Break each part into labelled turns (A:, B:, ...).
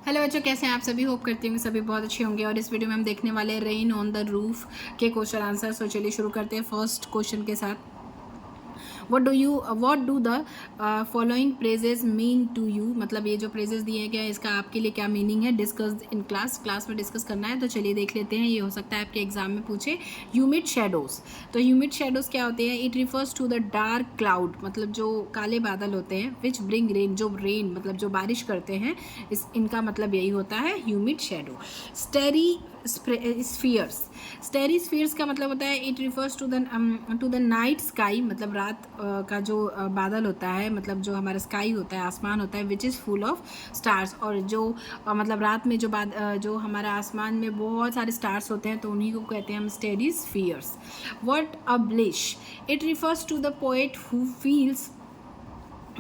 A: Hello बच्चों, कैसे हैं आप सभी। होप करती हूँ कि सभी बहुत अच्छे होंगे। और इस वीडियो में हम देखने वाले हैं रेन ऑन द रूफ के क्वेश्चन आंसर। तो चलिए शुरू करते हैं फर्स्ट क्वेश्चन के साथ। what do the following praises mean to you। मतलब ये जो प्रेजेस दिए गए हैं इसका आपके लिए क्या मीनिंग है। डिस्कस इन क्लास में डिस्कस करना है। तो चलिए देख लेते हैं। ये हो सकता है आपके एग्जाम में पूछे। Humid shadows. तो ह्यूमिड शेडोज क्या होते हैं। It refers to the dark cloud, मतलब जो काले बादल होते हैं। विच ब्रिंग रेन, जो रेन मतलब जो बारिश करते हैं, इनका मतलब यही होता है humid shadow. Starry spheres. Starry spheres का मतलब होता है it refers to the night sky, मतलब रात का जो बादल होता है, मतलब जो हमारा स्काई होता है, आसमान होता है, which is full of stars. और जो मतलब रात में जो हमारा आसमान में बहुत सारे स्टार्स होते हैं, तो उन्हीं को कहते हैं हम starry spheres. What a bliss. It refers to the poet who feels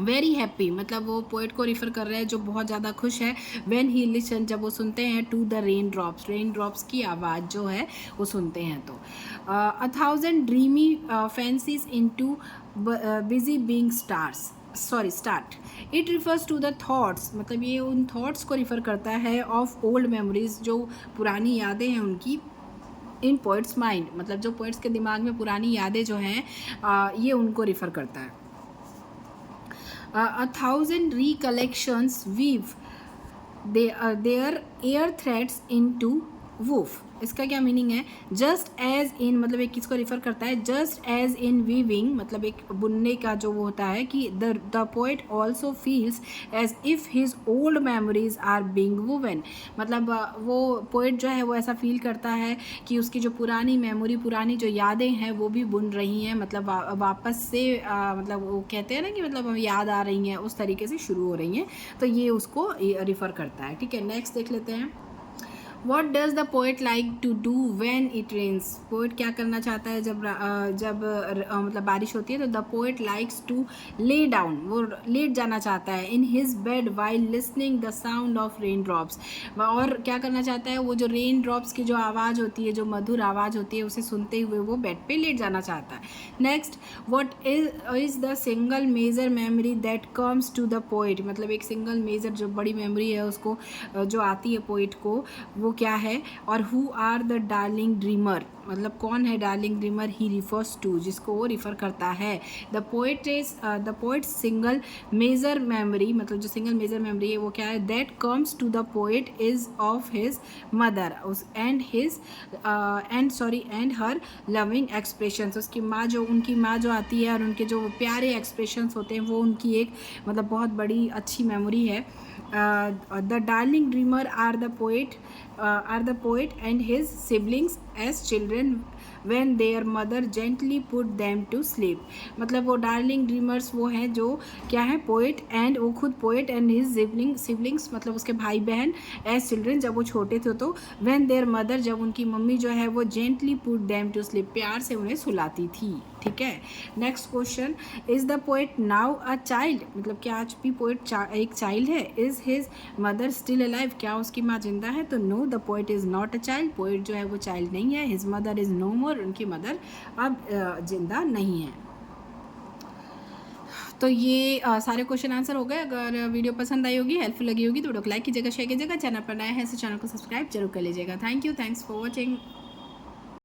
A: very happy, मतलब वो पोइट को रिफ़र कर रहे हैं जो बहुत ज़्यादा खुश है। व्हेन ही लिसन, जब वो सुनते हैं, टू द रेन ड्रॉप्स की आवाज़ जो है वो सुनते हैं। तो 1000 dreamy fancies into busy being start. It refers to the thoughts, मतलब ये उन थॉट्स को रिफ़र करता है ऑफ ओल्ड मेमोरीज, जो पुरानी यादें हैं उनकी। इन पोइट्स माइंड, मतलब जो पोइट्स के दिमाग में पुरानी यादें जो हैं ये उनको रिफ़र करता है। 1000 recollections weave their air threads into woof। इसका क्या मीनिंग है। जस्ट एज इन, मतलब एक किसको रिफर करता है। जस्ट एज इन वीविंग, मतलब एक बुनने का जो वो होता है कि the poet also feels as if his old memories are being woven, मतलब वो पोएट जो है वो ऐसा फील करता है कि उसकी जो पुरानी मेमोरी, पुरानी जो यादें हैं वो भी बुन रही हैं, मतलब वापस से मतलब वो कहते हैं ना कि मतलब याद आ रही हैं, उस तरीके से शुरू हो रही हैं। तो ये उसको रिफ़र करता है। ठीक है, नेक्स्ट देख लेते हैं। What does the poet like to do when it rains. Poet क्या करना चाहता है जब मतलब बारिश होती है। तो the poet likes to lay down, वो लेट जाना चाहता है in his bed while listening the sound of rain drops. और क्या करना चाहता है, वो जो रेन ड्रॉप्स की जो आवाज़ होती है, जो मधुर आवाज़ होती है, उसे सुनते हुए वो बेड पे लेट जाना चाहता है। Next, what is the single major memory that comes to the poet, मतलब एक सिंगल मेजर जो बड़ी मेमोरी है उसको जो आती है पोएट को, वो क्या है। और who are the darling dreamer, मतलब कौन है darling dreamer. He refers to, जिसको वो रिफ़र करता है। The poet single major memory, मतलब जो सिंगल मेजर मेमोरी है वो क्या है। That comes to the poet is of his mother and her loving expressions. उसकी माँ जो, उनकी माँ जो आती है और उनके जो प्यारे एक्सप्रेशंस होते हैं, वो उनकी एक मतलब बहुत बड़ी अच्छी मेमोरी है। The darling dreamer are the poet and his siblings as children when their mother gently put them to sleep। मतलब वो डार्लिंग ड्रीमर्स वो हैं जो क्या है, पोएट एंड वो खुद पोएट एंड हिज सिबलिंग्स, मतलब उसके भाई बहन, एज चिल्ड्रेन जब वो छोटे थे। तो when their mother, जब उनकी मम्मी जो है वो gently put them to sleep, प्यार से उन्हें सुलाती थी। ठीक है, next question. Is the poet now a child, मतलब क्या आज भी पोएट एक चाइल्ड है। Is his mother still alive, क्या उसकी माँ जिंदा है। तो no, the poet is not a child, poet जो है वो चाइल्ड नहीं है। His mother is no more, उनकी मदर अब जिंदा नहीं है। तो ये सारे क्वेश्चन आंसर हो गए। अगर वीडियो पसंद आई होगी, हेल्पफुल लगी होगी, तो वीडियो को लाइक कीजिएगा, शेयर कीजिएगा। चैनल पर नया है तो चैनल को सब्सक्राइब जरूर कर लीजिएगा। Thanks for watching.